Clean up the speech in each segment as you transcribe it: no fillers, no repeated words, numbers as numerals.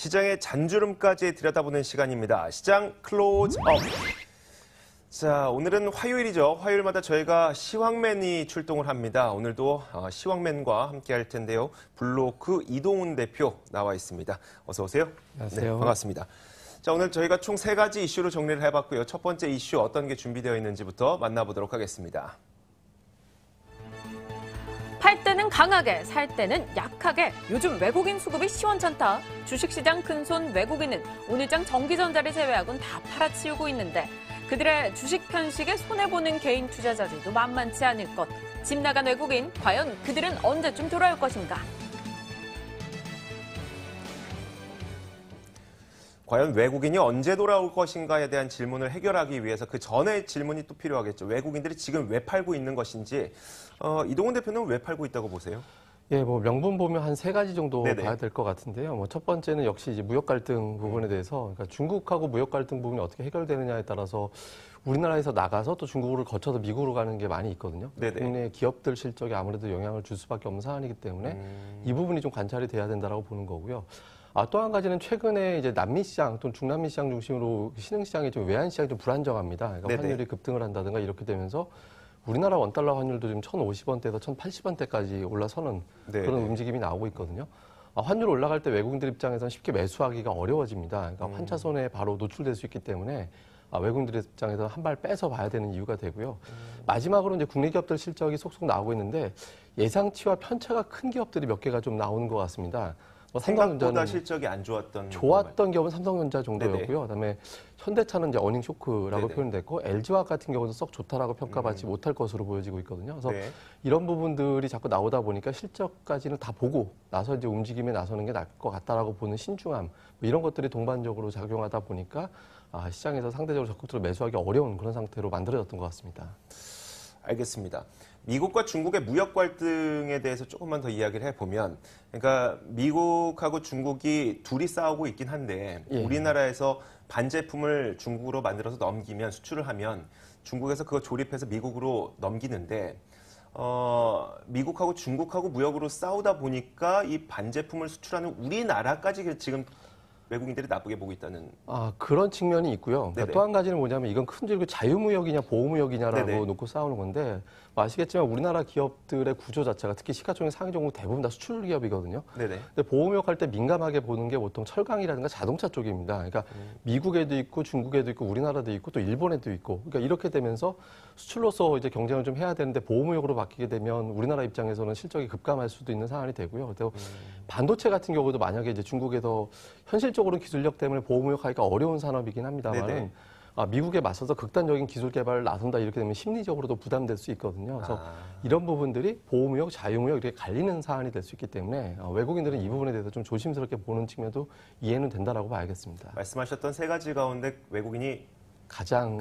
시장의 잔주름까지 들여다보는 시간입니다. 시장 클로즈업. 자, 오늘은 화요일이죠. 화요일마다 저희가 시황맨이 출동을 합니다. 오늘도 시황맨과 함께 할 텐데요. 블로크 이동훈 대표 나와 있습니다. 어서 오세요. 안녕하세요. 네, 반갑습니다. 자, 오늘 저희가 총 3가지 이슈로 정리를 해봤고요. 첫 번째 이슈 어떤 게 준비되어 있는지부터 만나보도록 하겠습니다. 팔 때는 강하게, 살 때는 약하게. 요즘 외국인 수급이 시원찮다. 주식시장 큰손 외국인은 오늘장 전기전자를 제외하고는 다 팔아치우고 있는데 그들의 주식 편식에 손해보는 개인 투자자들도 만만치 않을 것. 집 나간 외국인, 과연 그들은 언제쯤 돌아올 것인가? 과연 외국인이 언제 돌아올 것인가에 대한 질문을 해결하기 위해서 그 전에 질문이 또 필요하겠죠. 외국인들이 지금 왜 팔고 있는 것인지. 이동훈 대표는 왜 팔고 있다고 보세요? 예, 명분 보면 한 3가지 정도 네네. 봐야 될 것 같은데요. 첫 번째는 역시 이제 무역 갈등 부분에 대해서, 그러니까 중국하고 무역 갈등 부분이 어떻게 해결되느냐에 따라서 우리나라에서 나가서 또 중국을 거쳐서 미국으로 가는 게 많이 있거든요. 네네. 국내 기업들 실적에 아무래도 영향을 줄 수밖에 없는 사안이기 때문에 이 부분이 좀 관찰이 돼야 된다고 보는 거고요. 또 한 가지는 최근에 이제 남미 시장 또는 중남미 시장 중심으로 신흥 시장이 좀 외환 시장이 좀 불안정합니다. 그러니까 네네. 환율이 급등을 한다든가 이렇게 되면서 우리나라 원달러 환율도 지금 1,050원대에서 1,080원대까지 올라서는 네네. 그런 움직임이 나오고 있거든요. 환율 올라갈 때 외국인들 입장에서는 쉽게 매수하기가 어려워집니다. 그러니까 환차 손해에 바로 노출될 수 있기 때문에 외국인들 입장에서 한 발 빼서 봐야 되는 이유가 되고요. 마지막으로 이제 국내 기업들 실적이 속속 나오고 있는데 예상치와 편차가 큰 기업들이 몇 개가 좀 나오는 것 같습니다. 생각보다 실적이 안 좋았던 기업은 삼성전자 정도였고요. 그다음에 현대차는 이제 어닝 쇼크라고 표현됐고 LG화학 같은 경우도 썩 좋다라고 평가받지 못할 것으로 보여지고 있거든요. 그래서 이런 부분들이 자꾸 나오다 보니까 실적까지는 다 보고 나서 이제 움직임에 나서는 게 나을 것 같다라고 보는 신중함 이런 것들이 동반적으로 작용하다 보니까 시장에서 상대적으로 적극적으로 매수하기 어려운 그런 상태로 만들어졌던 것 같습니다. 알겠습니다. 미국과 중국의 무역 갈등에 대해서 조금만 더 이야기를 해보면, 그러니까 미국하고 중국이 둘이 싸우고 있긴 한데 우리나라에서 반제품을 중국으로 만들어서 넘기면 수출을 하면 중국에서 그거 조립해서 미국으로 넘기는데 미국하고 중국하고 무역으로 싸우다 보니까 이 반제품을 수출하는 우리나라까지 지금 외국인들이 나쁘게 보고 있다는. 그런 측면이 있고요. 그러니까 또 한 가지는 뭐냐면 이건 큰 줄고 자유무역이냐 보호무역이냐라고 네네. 놓고 싸우는 건데 아시겠지만 우리나라 기업들의 구조 자체가 특히 시가총액 상위 종목 대부분 다 수출 기업이거든요. 네네. 근데 보호무역 할 때 민감하게 보는 게 보통 철강이라든가 자동차 쪽입니다. 그러니까 미국에도 있고 중국에도 있고 우리나라도 있고 또 일본에도 있고 그러니까 이렇게 되면서 수출로서 이제 경쟁을 좀 해야 되는데 보호무역으로 바뀌게 되면 우리나라 입장에서는 실적이 급감할 수도 있는 상황이 되고요. 그래서 반도체 같은 경우도 만약에 이제 중국에서 현실적으로 기술력 때문에 보호무역하기가 어려운 산업이긴 합니다만은 미국에 맞서서 극단적인 기술 개발을 나선다 이렇게 되면 심리적으로도 부담될 수 있거든요. 그래서 이런 부분들이 보호무역, 자유무역 이렇게 갈리는 사안이 될 수 있기 때문에 외국인들은 이 부분에 대해서 좀 조심스럽게 보는 측면도 이해는 된다라고 봐야겠습니다. 말씀하셨던 3가지 가운데 외국인이 가장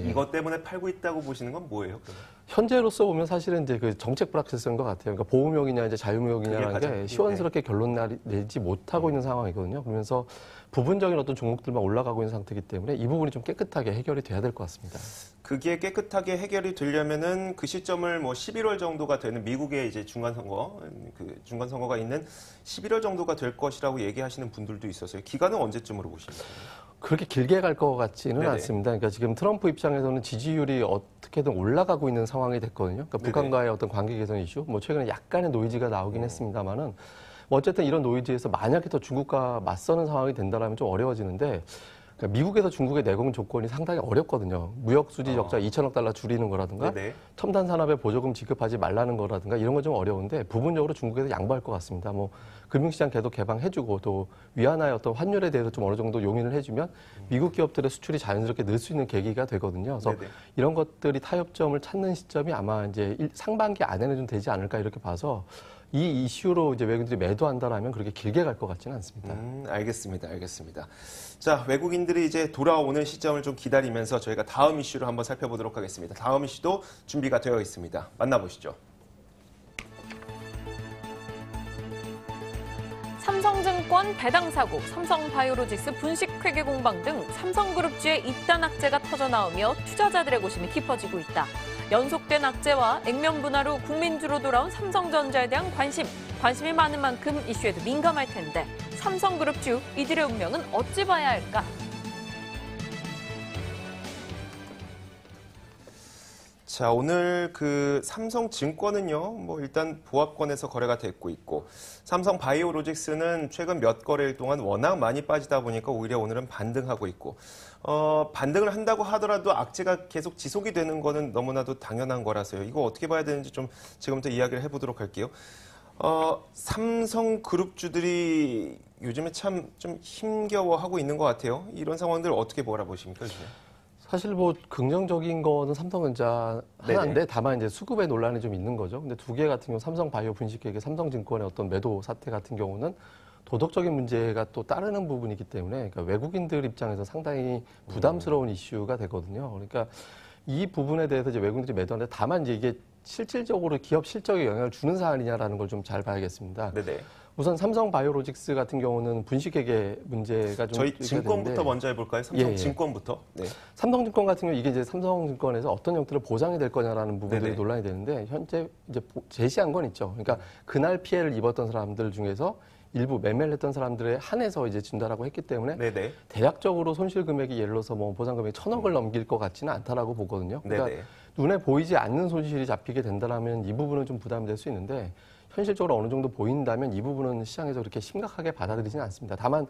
이것 때문에 팔고 있다고 보시는 건 뭐예요? 그러면? 현재로서 보면 사실은 이제 그 정책 불확실성인 것 같아요. 그러니까 보호무역이냐 이제 자유무역이냐라는 게 시원스럽게 결론 내지 못하고 있는 상황이거든요. 그러면서 부분적인 어떤 종목들만 올라가고 있는 상태이기 때문에 이 부분이 좀 깨끗하게 해결이 돼야 될 것 같습니다. 그게 깨끗하게 해결이 되려면은 그 시점을 11월 정도가 되는 미국의 이제 중간선거가 있는 11월 정도가 될 것이라고 얘기하시는 분들도 있어서요. 기간은 언제쯤으로 보시나요? 그렇게 길게 갈 것 같지는 않습니다. 그러니까 지금 트럼프 입장에서는 지지율이 어떻게든 올라가고 있는 상황이 됐거든요. 그러니까 북한과의 어떤 관계 개선 이슈, 최근에 약간의 노이즈가 나오긴 했습니다만은 어쨌든 이런 노이즈에서 만약에 더 중국과 맞서는 상황이 된다라면 좀 어려워지는데 그러니까 미국에서 중국의 내공 조건이 상당히 어렵거든요. 무역 수지 적자 2천억 달러 줄이는 거라든가 첨단 산업에 보조금 지급하지 말라는 거라든가 이런 건 좀 어려운데 부분적으로 중국에서 양보할 것 같습니다. 금융시장 계속 개방해주고 또 위안화의 어떤 환율에 대해서 좀 어느 정도 용인을 해주면 미국 기업들의 수출이 자연스럽게 늘 수 있는 계기가 되거든요. 그래서 이런 것들이 타협점을 찾는 시점이 아마 이제 상반기 안에는 좀 되지 않을까 이렇게 봐서 이 이슈로 이제 외국인들이 매도한다라면 그렇게 길게 갈 것 같지는 않습니다. 알겠습니다. 자, 외국인들이 이제 돌아오는 시점을 좀 기다리면서 저희가 다음 이슈를 한번 살펴보도록 하겠습니다. 다음 이슈도 준비가 되어 있습니다. 만나보시죠. 삼성증권 배당 사고, 삼성바이오로직스 분식회계 공방 등 삼성그룹주의 입단 악재가 터져나오며 투자자들의 고심이 깊어지고 있다. 연속된 악재와 액면 분할로 국민주로 돌아온 삼성전자에 대한 관심이 많은 만큼 이슈에도 민감할 텐데 삼성그룹주 이들의 운명은 어찌 봐야 할까? 자, 오늘 그 삼성증권은요, 뭐 일단 보합권에서 거래가 됐고 있고, 삼성바이오로직스는 최근 몇 거래일 동안 워낙 많이 빠지다 보니까 오히려 오늘은 반등하고 있고, 반등을 한다고 하더라도 악재가 계속 지속이 되는 거는 너무나도 당연한 거라서요. 이거 어떻게 봐야 되는지 좀 지금부터 이야기를 해보도록 할게요. 삼성그룹주들이 요즘에 참 좀 힘겨워하고 있는 것 같아요. 이런 상황들 어떻게 바라보십니까, 요즘에? 사실 뭐 긍정적인 거는 삼성전자 하나인데 네네. 다만 이제 수급의 논란이 좀 있는 거죠. 근데 두 개 같은 경우 삼성바이오 분식회계, 삼성증권의 어떤 매도 사태 같은 경우는 도덕적인 문제가 또 따르는 부분이기 때문에 그러니까 외국인들 입장에서 상당히 부담스러운 이슈가 되거든요. 그러니까 이 부분에 대해서 이제 외국인들이 매도하는데 다만 이제 이게 실질적으로 기업 실적에 영향을 주는 사안이냐라는 걸 좀 잘 봐야겠습니다. 네네. 우선 삼성바이오로직스 같은 경우는 분식회계 문제가 좀 저희 증권부터 되는데 먼저 해볼까요? 삼성증권부터. 네. 삼성증권 같은 경우 이게 이제 삼성증권에서 어떤 형태로 보상이 될 거냐라는 부분들이 네네. 논란이 되는데 현재 이제 제시한 건 있죠. 그러니까 그날 피해를 입었던 사람들 중에서 일부 매매를 했던 사람들에 한해서 이제 준다라고 했기 때문에 네네. 대략적으로 손실 금액이 예를 들어서 뭐 보상 금액이 1,000억을 넘길 것 같지는 않다라고 보거든요. 그러니까 네네. 눈에 보이지 않는 손실이 잡히게 된다라면 이 부분은 좀 부담이 될 수 있는데 현실적으로 어느 정도 보인다면 이 부분은 시장에서 그렇게 심각하게 받아들이지는 않습니다. 다만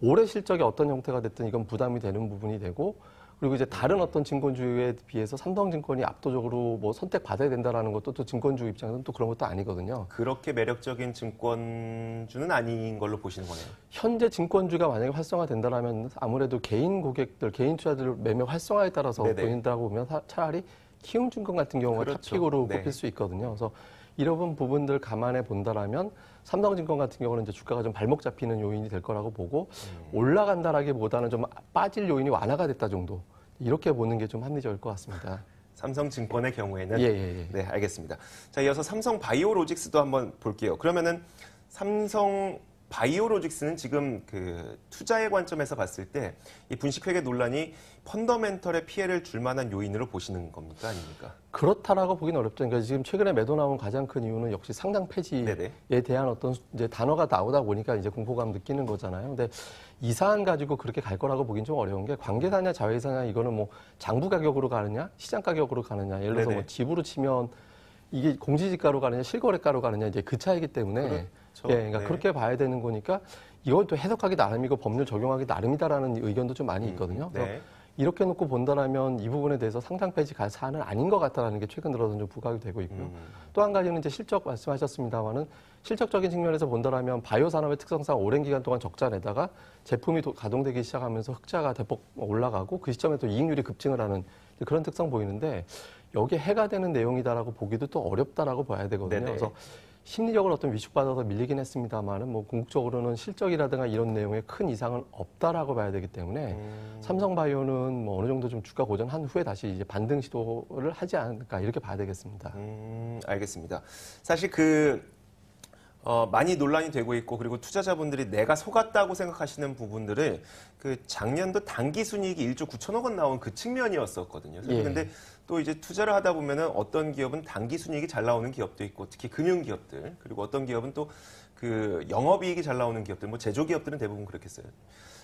올해 실적이 어떤 형태가 됐든 이건 부담이 되는 부분이 되고 그리고 이제 다른 어떤 증권주에 비해서 삼성증권이 압도적으로 뭐 선택받아야 된다라는 것도 또 증권주 입장에서는 또 그런 것도 아니거든요. 그렇게 매력적인 증권주는 아닌 걸로 보시는 거네요. 현재 증권주가 만약에 활성화된다라면 아무래도 개인 고객들, 개인 투자들 매매 활성화에 따라서 네네. 보인다고 보면 차라리 키움증권 같은 경우가 그렇죠. 탑픽으로 네. 꼽힐 수 있거든요. 그래서 이런 부분들 감안해 본다라면 삼성증권 같은 경우는 이제 주가가 좀 발목 잡히는 요인이 될 거라고 보고 올라간다라기보다는 좀 빠질 요인이 완화가 됐다 정도 이렇게 보는 게 좀 합리적일 것 같습니다. 삼성증권의 경우에는 예. 네, 알겠습니다. 자, 이어서 삼성바이오로직스도 한번 볼게요. 그러면은 삼성바이오로직스는 지금 그 투자의 관점에서 봤을 때 이 분식회계 논란이 펀더멘털에 피해를 줄 만한 요인으로 보시는 겁니까? 아닙니까? 그렇다라고 보기는 어렵죠. 그러니까 지금 최근에 매도 나온 가장 큰 이유는 역시 상장 폐지에 네네. 대한 어떤 이제 단어가 나오다 보니까 이제 공포감 느끼는 거잖아요. 근데 이 사안 가지고 그렇게 갈 거라고 보긴 좀 어려운 게 관계사냐 자회사냐 이거는 뭐 장부 가격으로 가느냐 시장 가격으로 가느냐 예를 들어서 네네. 뭐 집으로 치면 이게 공시지가로 가느냐 실거래가로 가느냐 이제 그 차이기 때문에 그렇죠. 그러니까 네. 그렇게 봐야 되는 거니까 이걸 또 해석하기 나름이고 법률 적용하기 나름이다라는 의견도 좀 많이 있거든요. 그래서 네. 이렇게 놓고 본다라면 이 부분에 대해서 상장 폐지 갈 사안은 아닌 것 같다라는 게 최근 들어서 좀 부각이 되고 있고요. 또 한 가지는 이제 실적 말씀하셨습니다만은 실적적인 측면에서 본다라면 바이오 산업의 특성상 오랜 기간 동안 적자 내다가 제품이 가동되기 시작하면서 흑자가 대폭 올라가고 그 시점에 또 이익률이 급증을 하는 그런 특성 보이는데 여기에 해가 되는 내용이다라고 보기도 또 어렵다라고 봐야 되거든요. 네네. 그래서 심리적으로 어떤 위축받아서 밀리긴 했습니다만은 뭐 궁극적으로는 실적이라든가 이런 내용에 큰 이상은 없다라고 봐야 되기 때문에 삼성바이오는 뭐 어느 정도 좀 주가 고전한 후에 다시 이제 반등 시도를 하지 않을까 이렇게 봐야 되겠습니다. 알겠습니다. 사실 많이 논란이 되고 있고 그리고 투자자분들이 내가 속았다고 생각하시는 부분들을 그 작년도 단기 순이익이 1조 9천억 원 나온 그 측면이었었거든요. 예. 근데 또 이제 투자를 하다 보면은 어떤 기업은 단기 순이익이 잘 나오는 기업도 있고 특히 금융 기업들 그리고 어떤 기업은 또 그 영업이익이 잘 나오는 기업들 뭐 제조기업들은 대부분 그렇겠어요.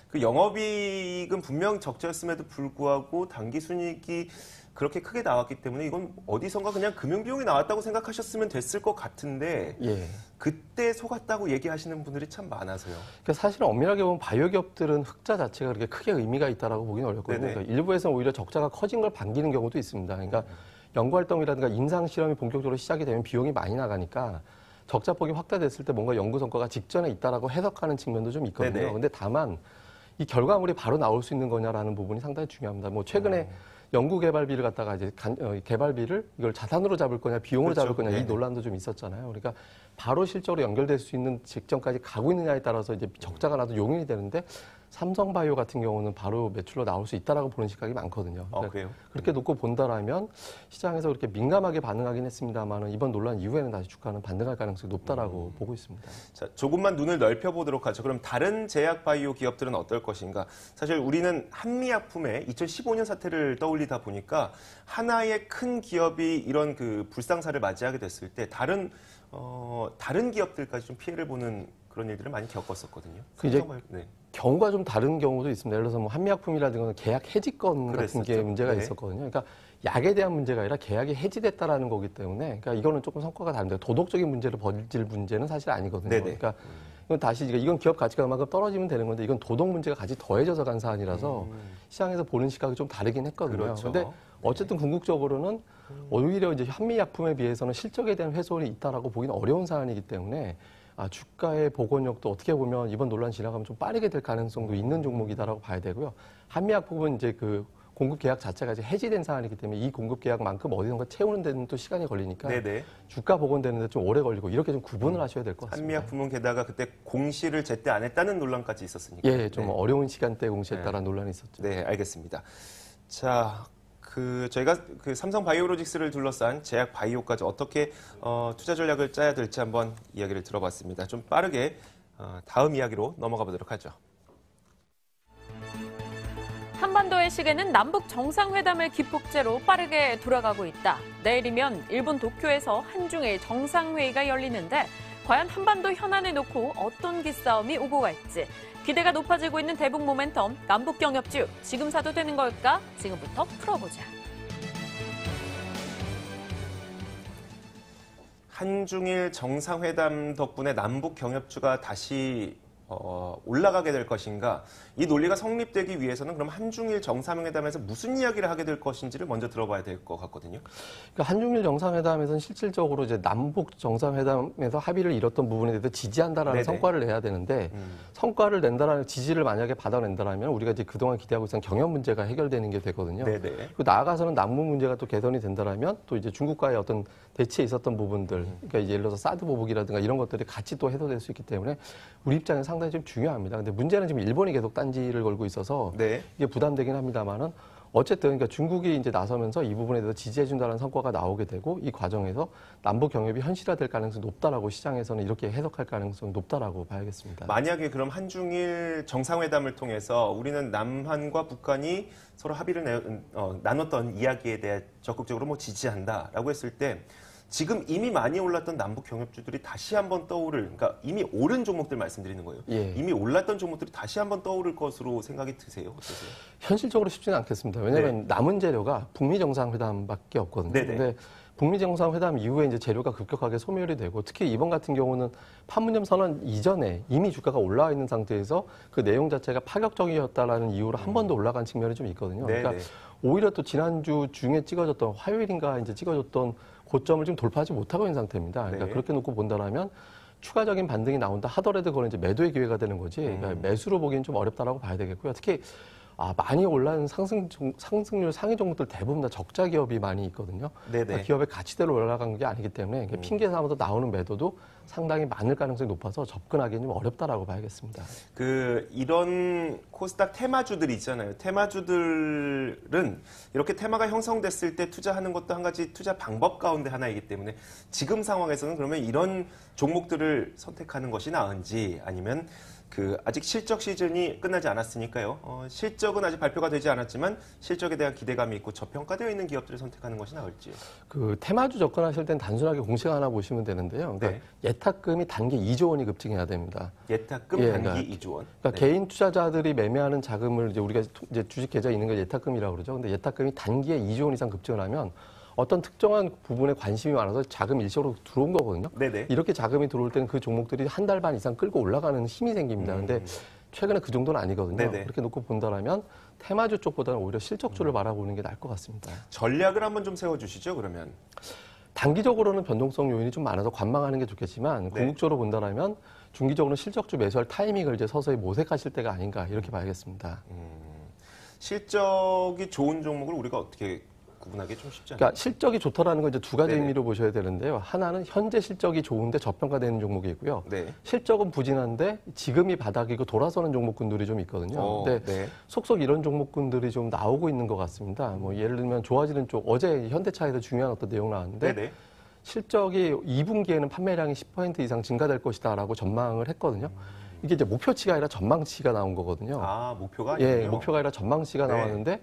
그 영업이익은 분명 적자였음에도 불구하고 단기 순이익이 그렇게 크게 나왔기 때문에 이건 어디선가 그냥 금융비용이 나왔다고 생각하셨으면 됐을 것 같은데 예. 그때 속았다고 얘기하시는 분들이 참 많아서요. 그러니까 사실은 엄밀하게 보면 바이오 기업들은 흑자 자체가 그렇게 크게 의미가 있다라고 보기는 어렵거든요. 네네. 그러니까 일부에서는 오히려 적자가 커진 걸 반기는 경우도 있습니다. 그러니까 연구 활동이라든가 임상 실험이 본격적으로 시작이 되면 비용이 많이 나가니까 적자폭이 확대됐을 때 뭔가 연구 성과가 직전에 있다라고 해석하는 측면도 좀 있거든요. 네네. 근데 다만 이 결과물이 바로 나올 수 있는 거냐라는 부분이 상당히 중요합니다. 뭐 최근에 연구 개발비를 갖다가 이제 개발비를 이걸 자산으로 잡을 거냐 비용으로 그렇죠. 잡을 거냐 이 네네. 논란도 좀 있었잖아요. 그러니까 바로 실적으로 연결될 수 있는 직전까지 가고 있느냐에 따라서 이제 적자가 나도 용인이 되는데 삼성바이오 같은 경우는 바로 매출로 나올 수 있다라고 보는 시각이 많거든요. 그래요? 그렇게 놓고 본다라면 시장에서 그렇게 민감하게 반응하긴 했습니다만 이번 논란 이후에는 다시 주가는 반등할 가능성이 높다라고 보고 있습니다. 자, 조금만 눈을 넓혀보도록 하죠. 그럼 다른 제약 바이오 기업들은 어떨 것인가? 사실 우리는 한미약품의 2015년 사태를 떠올리다 보니까 하나의 큰 기업이 이런 그 불상사를 맞이하게 됐을 때 다른 기업들까지 좀 피해를 보는 그런 일들을 많이 겪었었거든요. 이제 네. 경우가 좀 다른 경우도 있습니다. 예를 들어서 뭐 한미약품이라든가 계약 해지권 같은 게 문제가 네. 있었거든요. 그러니까 약에 대한 문제가 아니라 계약이 해지됐다라는 거기 때문에 그러니까 이거는 조금 성과가 다른데 도덕적인 문제를 벌일 문제는 사실 아니거든요. 네네. 그러니까 이건 다시 이건 기업 가치가 그만큼 떨어지면 되는 건데 이건 도덕 문제가 같이 더해져서 간 사안이라서 시장에서 보는 시각이 좀 다르긴 했거든요. 그렇죠. 근데 어쨌든 궁극적으로는 오히려 이제 한미약품에 비해서는 실적에 대한 훼손이 있다라고 보기는 어려운 사안이기 때문에 주가의 복원력도 어떻게 보면 이번 논란 지나가면 좀 빠르게 될 가능성도 있는 종목이다라고 봐야 되고요. 한미약품은 이제 그 공급 계약 자체가 이제 해지된 사안이기 때문에 이 공급 계약만큼 어디선가 채우는 데는 또 시간이 걸리니까 네네. 주가 복원되는데 좀 오래 걸리고 이렇게 좀 구분을 하셔야 될 것 같습니다. 한미약품은 게다가 그때 공시를 제때 안 했다는 논란까지 있었으니까. 예, 좀 네. 어려운 시간대에 공시했다라는 논란이 있었죠. 네, 알겠습니다. 자, 저희가 그 삼성 바이오로직스를 둘러싼 제약 바이오까지 어떻게 투자 전략을 짜야 될지 한번 이야기를 들어봤습니다. 좀 빠르게 다음 이야기로 넘어가 보도록 하죠. 한반도의 시계는 남북 정상회담을 기폭제로 빠르게 돌아가고 있다. 내일이면 일본 도쿄에서 한중일 정상회의가 열리는데 과연 한반도 현안을 놓고 어떤 기싸움이 오고 갈지 기대가 높아지고 있는 대북 모멘텀, 남북 경협주 지금 사도 되는 걸까? 지금부터 풀어보자. 한중일 정상회담 덕분에 남북 경협주가 다시 올라가게 될 것인가? 이 논리가 성립되기 위해서는 그럼 한중일 정상회담에서 무슨 이야기를 하게 될 것인지를 먼저 들어봐야 될 것 같거든요. 그러니까 한중일 정상회담에서는 실질적으로 이제 남북 정상회담에서 합의를 이뤘던 부분에 대해서 지지한다라는 네네. 성과를 내야 되는데 성과를 낸다라는 지지를 만약에 받아낸다라면 우리가 이제 그동안 기대하고 있었던 경협 문제가 해결되는 게 되거든요. 네네. 그리고 나아가서는 남북 문제가 또 개선이 된다라면 또 이제 중국과의 어떤 대치에 있었던 부분들, 그러니까 이제 예를 들어서 사드 보복이라든가 이런 것들이 같이 또 해소될 수 있기 때문에 우리 입장에서 상당히 좀 중요합니다. 근데 문제는 지금 일본이 계속 딴지를 걸고 있어서 네. 이게 부담되긴 합니다만은 어쨌든 그러니까 중국이 이제 나서면서 이 부분에 대해서 지지해준다는 성과가 나오게 되고 이 과정에서 남북 경협이 현실화될 가능성이 높다라고 시장에서는 이렇게 해석할 가능성이 높다라고 봐야겠습니다. 만약에 그럼 한중일 정상회담을 통해서 우리는 남한과 북한이 서로 합의를 나눴던 이야기에 대해 적극적으로 뭐 지지한다라고 했을 때 지금 이미 많이 올랐던 남북 경협주들이 다시 한번 그러니까 이미 오른 종목들 말씀드리는 거예요. 예. 이미 올랐던 종목들이 다시 한번 떠오를 것으로 생각이 드세요? 어떠세요? 현실적으로 쉽지는 않겠습니다. 왜냐하면 남은 재료가 북미 정상회담밖에 없거든요. 네네. 근데 북미 정상회담 이후에 이제 재료가 급격하게 소멸이 되고 특히 이번 같은 경우는 판문점 선언 이전에 이미 주가가 올라와 있는 상태에서 그 내용 자체가 파격적이었다라는 이유로 한 번 더 올라간 측면이 좀 있거든요. 네네. 그러니까 오히려 또 지난주 중에 찍어줬던 화요일인가 이제 찍어줬던 고점을 지금 돌파하지 못하고 있는 상태입니다. 그러니까 네. 그렇게 놓고 본다라면 추가적인 반등이 나온다 하더라도 그건 이제 매도의 기회가 되는 거지. 그러니까 매수로 보기엔 좀 어렵다라고 봐야 되겠고요. 특히 많이 올라온 상승률 상위 종목들 대부분 다 적자 기업이 많이 있거든요. 네네. 그러니까 기업의 가치대로 올라간 게 아니기 때문에 핑계 삼아서 나오는 매도도 상당히 많을 가능성이 높아서 접근하기는 좀 어렵다라고 봐야겠습니다. 이런 코스닥 테마주들이 있잖아요. 테마주들은 이렇게 테마가 형성됐을 때 투자하는 것도 한 가지 투자 방법 가운데 하나이기 때문에 지금 상황에서는 그러면 이런 종목들을 선택하는 것이 나은지 아니면 아직 실적 시즌이 끝나지 않았으니까요. 실적은 아직 발표가 되지 않았지만 실적에 대한 기대감이 있고 저평가되어 있는 기업들을 선택하는 것이 나을지요. 테마주 접근하실 땐 단순하게 공식 하나 보시면 되는데요. 그러니까 네. 예탁금이 단기 2조 원이 급증해야 됩니다. 예탁금 그러니까, 단기 2조 원. 그러니까 개인 투자자들이 매매하는 자금을 이제 우리가 이제 주식 계좌에 있는 걸 예탁금이라고 그러죠. 근데 예탁금이 단기에 2조 원 이상 급증을 하면 어떤 특정한 부분에 관심이 많아서 자금 일시적으로 들어온 거거든요. 네네. 이렇게 자금이 들어올 때는 그 종목들이 한 달 반 이상 끌고 올라가는 힘이 생깁니다. 근데 최근에 그 정도는 아니거든요. 네네. 그렇게 놓고 본다라면 테마주 쪽보다는 오히려 실적주를 바라보는 게 나을 것 같습니다. 전략을 한번 좀 세워주시죠, 그러면. 단기적으로는 변동성 요인이 좀 많아서 관망하는 게 좋겠지만 네. 궁극적으로 본다라면 중기적으로는 실적주 매수할 타이밍을 이제 서서히 모색하실 때가 아닌가 이렇게 봐야겠습니다. 실적이 좋은 종목을 우리가 어떻게 구분하기 좀 쉽지 않아요. 그러니까 실적이 좋다라는 건 이제 두 가지 네네. 의미로 보셔야 되는데요. 하나는 현재 실적이 좋은데 저평가되는 종목이고요. 네. 실적은 부진한데 지금이 바닥이고 돌아서는 종목군들이 좀 있거든요. 근데 네. 속속 이런 종목군들이 좀 나오고 있는 것 같습니다. 뭐 예를 들면 좋아지는 쪽, 어제 현대차에서 중요한 어떤 내용 나왔는데 네네. 실적이 2분기에는 판매량이 10% 이상 증가될 것이다라고 전망을 했거든요. 이게 이제 목표치가 아니라 전망치가 나온 거거든요. 아, 목표가 아니군요. 예, 목표가 아니라 전망치가 네. 나왔는데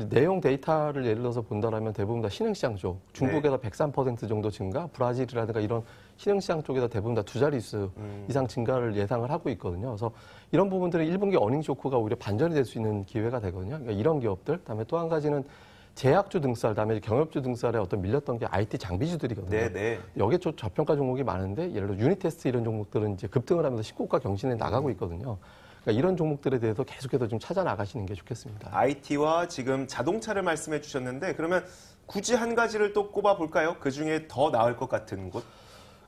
내용 데이터를 예를 들어서 본다라면 대부분 다 신흥시장 쪽, 중국에서 103% 정도 증가, 브라질이라든가 이런 신흥시장 쪽에서 대부분 다 두 자릿수 이상 증가를 예상을 하고 있거든요. 그래서 이런 부분들은 1분기 어닝 쇼크가 오히려 반전이 될 수 있는 기회가 되거든요. 그러니까 이런 기업들, 그다음에 또 한 가지는 제약주 등살, 그다음에 경협주 등살에 어떤 밀렸던 게 IT 장비주들이거든요. 네네. 여기에 저평가 종목이 많은데 예를 들어 유니테스트 이런 종목들은 이제 급등을 하면서 신고가 경신에 나가고 있거든요. 그러니까 이런 종목들에 대해서 계속해서 좀 찾아 나가시는 게 좋겠습니다. IT와 지금 자동차를 말씀해 주셨는데 그러면 굳이 한 가지를 또 꼽아 볼까요? 그 중에 더 나을 것 같은 곳?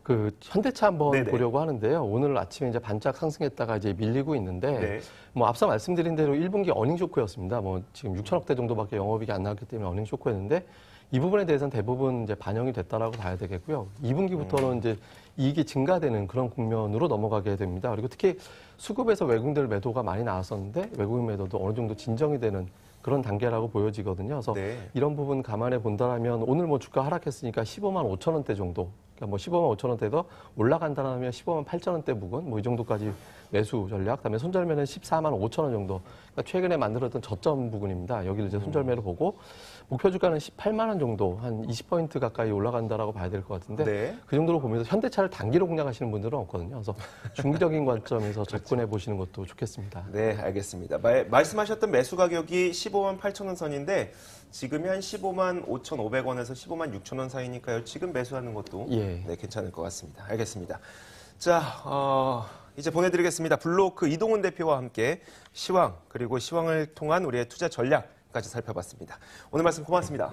그 현대차 한번 네네. 보려고 하는데요. 오늘 아침에 이제 반짝 상승했다가 이제 밀리고 있는데 네. 뭐 앞서 말씀드린 대로 1분기 어닝 쇼크였습니다. 뭐 지금 6천억대 정도밖에 영업이익이 안 나왔기 때문에 어닝 쇼크였는데 이 부분에 대해서는 대부분 이제 반영이 됐다라고 봐야 되겠고요. 2분기부터는 이제 이익이 증가되는 그런 국면으로 넘어가게 됩니다. 그리고 특히 수급에서 외국인들 매도가 많이 나왔었는데 외국인 매도도 어느 정도 진정이 되는 그런 단계라고 보여지거든요. 그래서 네. 이런 부분 감안해 본다라면 오늘 뭐 주가 하락했으니까 15만 5천 원대 정도. 그러니까 뭐 15만 5천 원대도 올라간다면 15만 8천 원대 부근 뭐 이 정도까지 매수 전략. 그다음에 손절매는 14만 5천 원 정도. 그러니까 최근에 만들었던 저점 부근입니다. 여기를 이제 손절매를 보고 목표 주가는 18만 원 정도, 한 20포인트 가까이 올라간다라고 봐야 될 것 같은데 네. 그 정도로 보면서 현대차를 단기로 공략하시는 분들은 없거든요. 그래서 중기적인 관점에서 접근해 보시는 것도 좋겠습니다. 네, 알겠습니다. 말씀하셨던 매수 가격이 15만 8천 원 선인데 지금이 한 15만 5,500원에서 15만 6천 원 사이니까요. 지금 매수하는 것도 예. 네, 괜찮을 것 같습니다. 알겠습니다. 자, 이제 보내드리겠습니다. 블로크 이동훈 대표와 함께 시황 그리고 시황을 통한 우리의 투자 전략까지 살펴봤습니다. 오늘 말씀 고맙습니다.